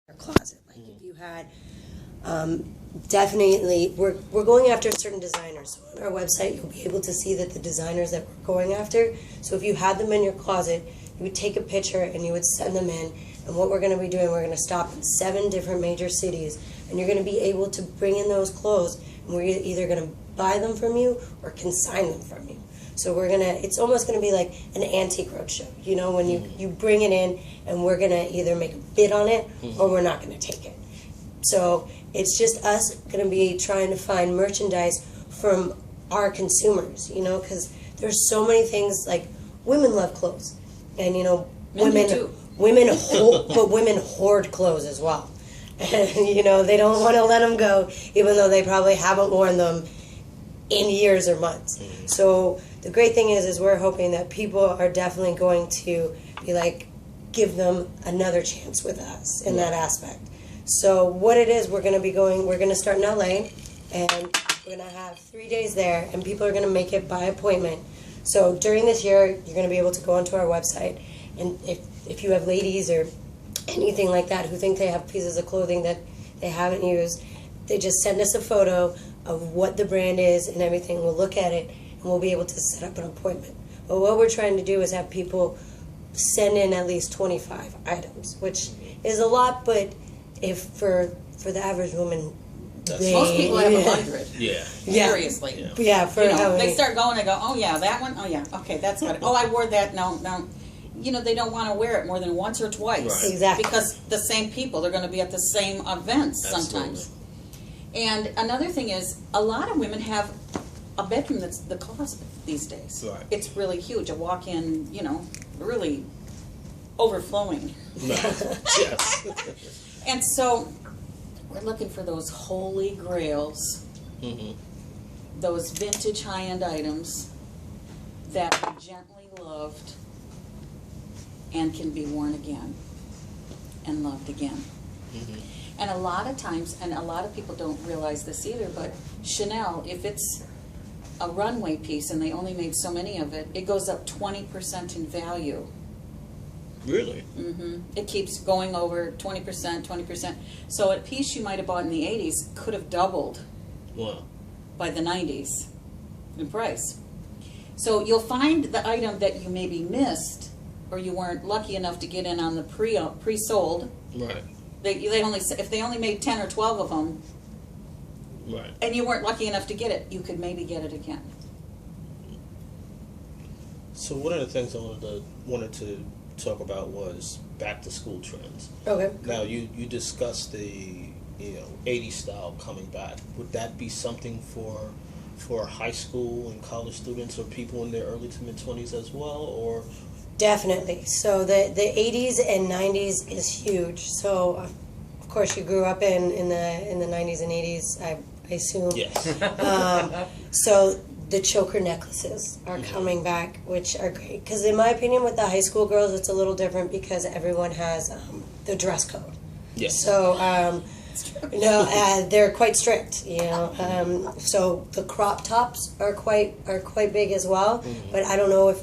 your closet. Like if you had, definitely, we're going after certain designers. So on our website, you'll be able to see that the designers that we're going after. So if you had them in your closet, you would take a picture and you would send them in. And what we're going to be doing, we're going to stop in 7 different major cities, and you're going to be able to bring in those clothes, and we're either going to buy them from you or consign them from you. So it's almost gonna be like an antique roadshow, you know, when you bring it in, and we're gonna either make a bid on it or we're not gonna take it. So it's just us gonna be trying to find merchandise from our consumers, you know, because there's so many things, like women love clothes, and you know, but women hoard clothes as well, and you know, they don't want to let them go, even though they probably haven't worn them in years or months. So the great thing is we're hoping that people are definitely going to be like, give them another chance with us in that aspect. So what it is, we're going to start in LA, and we're going to have 3 days there, and people are going to make it by appointment. So during this year, you're going to be able to go onto our website, and if you have ladies or anything like that who think they have pieces of clothing that they haven't used, they just send us a photo of what the brand is and everything. We'll look at it, and we'll be able to set up an appointment. But what we're trying to do is have people send in at least 25 items, which is a lot, but if for the average woman, most people have 100. Yeah. Seriously. Yeah. They start going and go, oh yeah, that one. Oh yeah, okay, that's good. Oh, I wore that. No. You know, they don't want to wear it more than once or twice. Right. Exactly. Because the same people, they're going to be at the same events sometimes. And another thing is, a lot of women have a bedroom that's the closet these days. Right. It's really huge. A walk-in, you know, really overflowing. Yes. And so we're looking for those holy grails, those vintage high-end items that are gently loved and can be worn again and loved again. And a lot of times, and a lot of people don't realize this either, but Chanel, if it's a runway piece and they only made so many of it, it goes up 20% in value. Really? It keeps going over 20%, 20%. So a piece you might have bought in the 80s could have doubled by the 90s in price. So you'll find the item that you maybe missed or you weren't lucky enough to get in on the pre-sold. Right. If they only made 10 or 12 of them, Right. and you weren't lucky enough to get it, you could maybe get it again. So one of the things I wanted to talk about was back to school trends. Okay. Now you discussed the 80s style coming back. Would that be something for high school and college students or people in their early to mid 20s as well, or? Definitely. So the 80s and 90s is huge. So of course you grew up in the 90s and 80s, I assume. Yes. So the choker necklaces are coming back, which are great. Because in my opinion, with the high school girls, it's a little different because everyone has the dress code. Yes. So they're quite strict. You know. So the crop tops are quite big as well. But I don't know if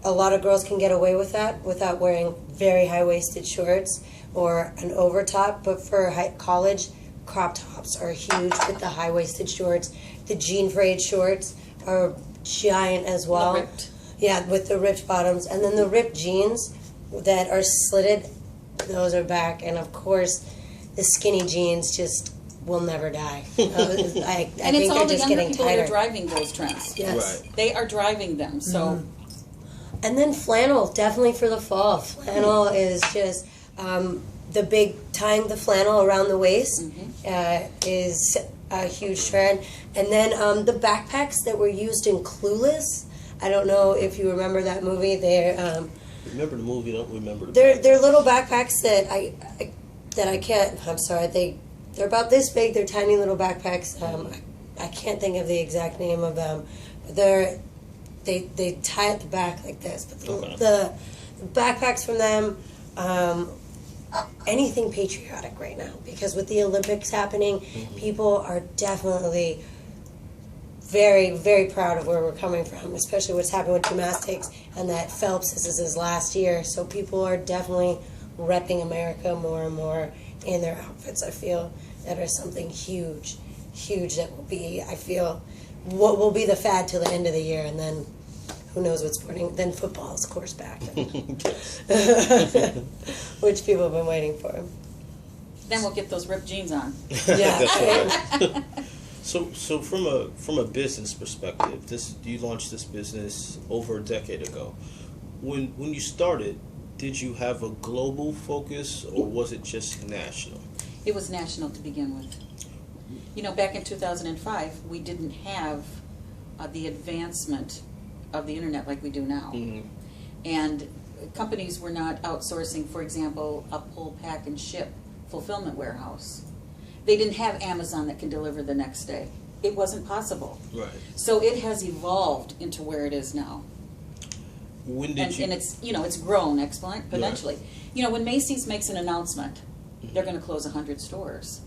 a lot of girls can get away with that without wearing very high-waisted shorts or an overtop. But for college, crop tops are huge with the high-waisted shorts. The jean frayed shorts are giant as well. Ripped. Yeah, with the ripped bottoms. And then the ripped jeans that are slitted, those are back. And of course, the skinny jeans just will never die. I And think it's all they're the just younger getting people that tighter. are driving those trends. Yes. Right. They are driving them, so... And then flannel, definitely for the fall. Flannel is just the big tying the flannel around the waist is a huge trend. And then the backpacks that were used in Clueless. I don't know if you remember that movie. They're Remember the movie? Don't remember. they're little backpacks that I can't. I'm sorry. They're about this big. They're tiny little backpacks. I can't think of the exact name of them. But they tie at the back like this. But the backpacks from them, anything patriotic right now, because with the Olympics happening, people are definitely very, very proud of where we're coming from, especially what's happening with gymnastics and that Phelps, this is his last year. So people are definitely repping America more and more in their outfits. I feel that is something huge that will be, I feel, what will be the fad till the end of the year, and then who knows what sporting, then football's of course back, which people have been waiting for. Then we'll get those ripped jeans on. Yeah. That's right. So from a business perspective, you launched this business over a decade ago. When you started, did you have a global focus or was it just national? It was national to begin with. You know, back in 2005, we didn't have the advancement of the internet like we do now. Mm-hmm. And companies were not outsourcing, for example, a pull, pack, and ship fulfillment warehouse. They didn't have Amazon that can deliver the next day. It wasn't possible. Right. So it has evolved into where it is now. When did you? And it's, you know, it's grown exponentially. You know, when Macy's makes an announcement, they're going to close 100 stores.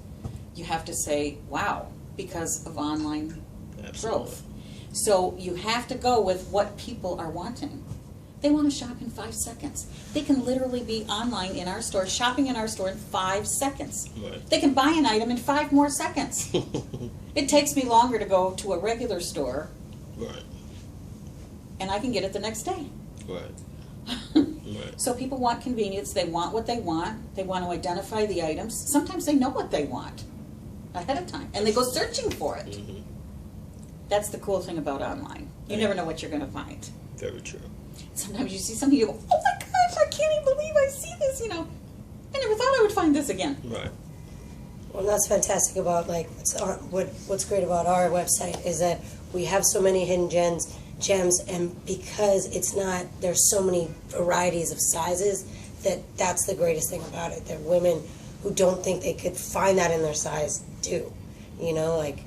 You have to say, wow, because of online Absolutely. growth. So you have to go with what people are wanting. They want to shop in 5 seconds. They can literally be online in our store, shopping in our store in 5 seconds. Right. They can buy an item in 5 more seconds. It takes me longer to go to a regular store, Right. and I can get it the next day. Right. Right. So people want convenience. They want what they want. They want to identify the items. Sometimes they know what they want ahead of time, and they go searching for it. Mm-hmm. That's the cool thing about online. You never know what you're going to find. Very true. Sometimes you see something, you go, oh my gosh, I can't even believe I see this, you know. I never thought I would find this again. Right. Well, that's fantastic about like what's great about our website is that we have so many hidden gems, and because it's not, there's so many varieties of sizes, that's the greatest thing about it. That women who don't think they could find that in their size do, you know, like.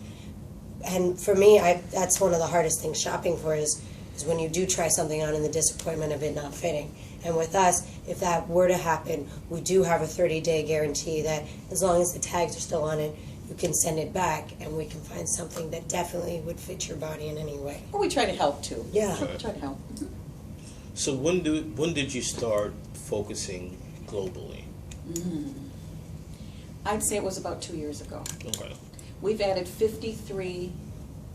And for me, that's one of the hardest things shopping for is when you do try something on and the disappointment of it not fitting. And with us, if that were to happen, we do have a 30-day guarantee that as long as the tags are still on it, you can send it back and we can find something that definitely would fit your body in any way. Well, we try to help too. Yeah. We try to help. So when did you start focusing globally? I'd say it was about 2 years ago. Okay. We've added 53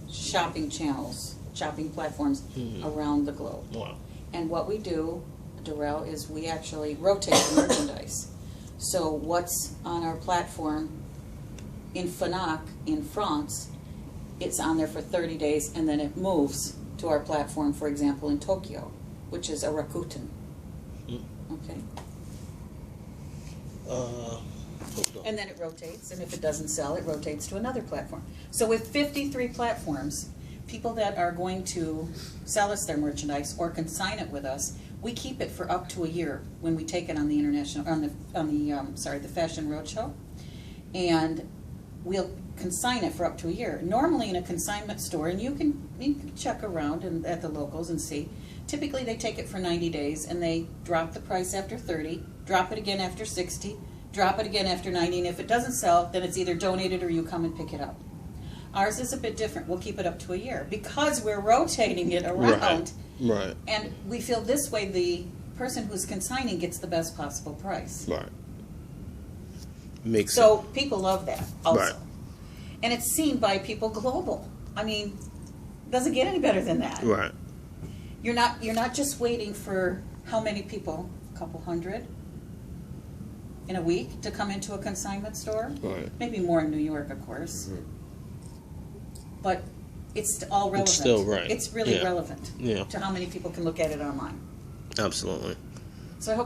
shopping channels, shopping platforms around the globe. Wow. And what we do, Darrell, is we actually rotate the merchandise. So what's on our platform in Fnac in France, it's on there for 30 days and then it moves to our platform, for example, in Tokyo, which is a Rakuten. Okay. And then it rotates, and if it doesn't sell, it rotates to another platform. So with 53 platforms, people that are going to sell us their merchandise or consign it with us, we keep it for up to a year when we take it on the the Fashion Roadshow, and we'll consign it for up to a year. Normally in a consignment store, and you can check around at the locals and see, typically they take it for 90 days and they drop the price after 30, drop it again after 60, drop it again after 90, and if it doesn't sell, then it's either donated or you come and pick it up. Ours is a bit different. We'll keep it up to a year because we're rotating it around. Right. And we feel this way the person who's consigning gets the best possible price. Right. Makes So people love that also. Right. And it's seen by people global. I mean, doesn't get any better than that. sense. Right. You're not just waiting for how many people, a couple hundred in a week to come into a consignment store. Right. Maybe more in New York, of course. But it's all relevant. It's still right. It's really Yeah. relevant Yeah. to how many people can look at it online. Absolutely.